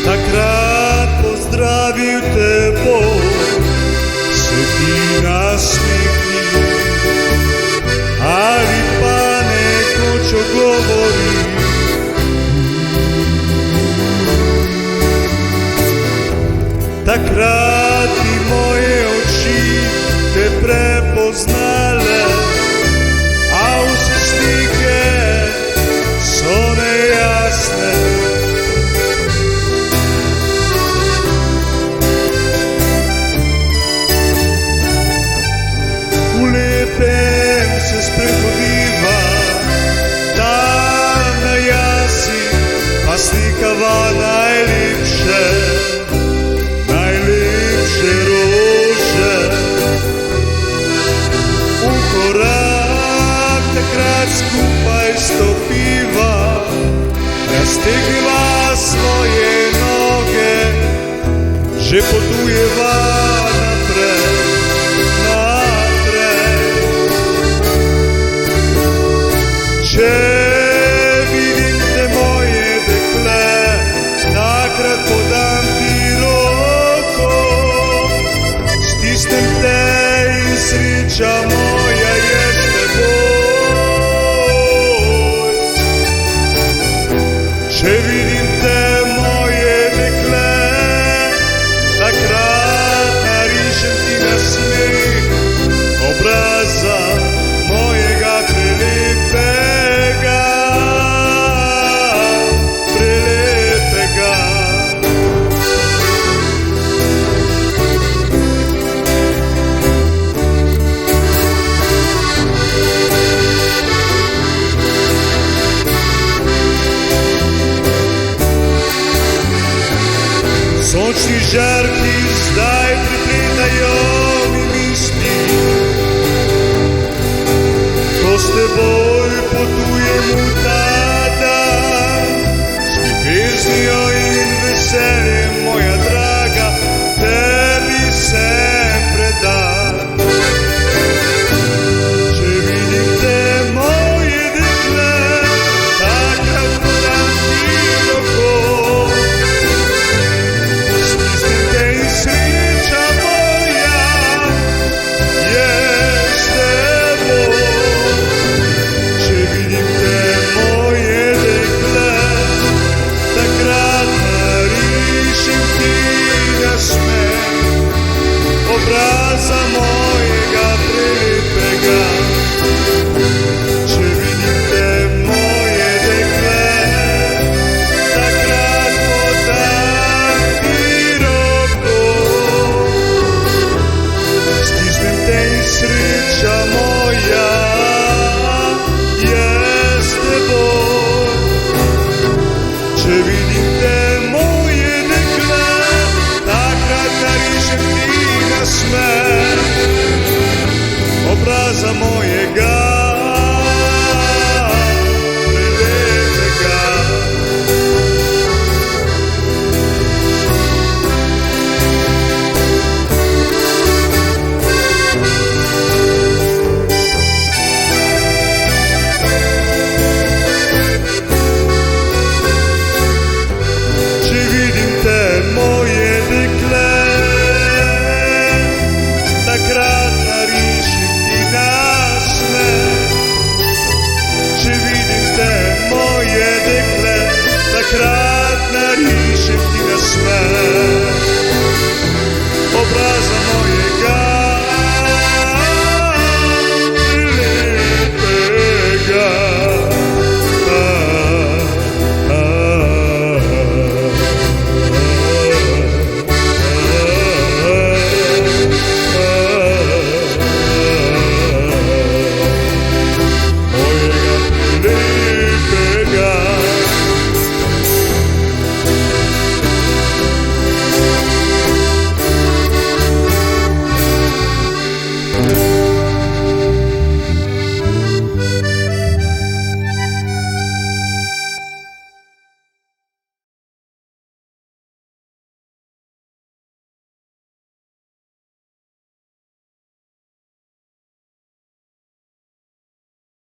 Takrat pozdravil te Bog, se ti nasmihni, ali pa nekoč ogovori. Takrat ti moje oči te prepoznale, a vse slike so nejasne. V lepem se sprehodiva, tam na jasi pa slikava najlepše rože. V korak takrat skupaj stopiva, raztegneva svoje noge, že potujeva naprej. Če vidim te moje dekle, takrat podam ti roko, stisnem te in sreča moja je s teboj. Če vidim te moje dekle, takrat narišem ti nasmeh obraza mojega prelepega. Sončni žarki zdaj pripletajo mi misli, ko s teboj potujem v ta dan. S ljubeznijo in veseljem, moja draga, tebi sem predan. Če vidim te moje dekle, takrat podam ti roko, sreča moja je s teboj. Če vidim te moje dekle, takrat narišem ti nasmeh obraza mojega prelepega. Če vidim te moje dekle, takrat podam ti roko, stisnem te in sreča moja je s teboj. Če vidim te moje dekle, takrat narišem ti nasmeh obraza mojega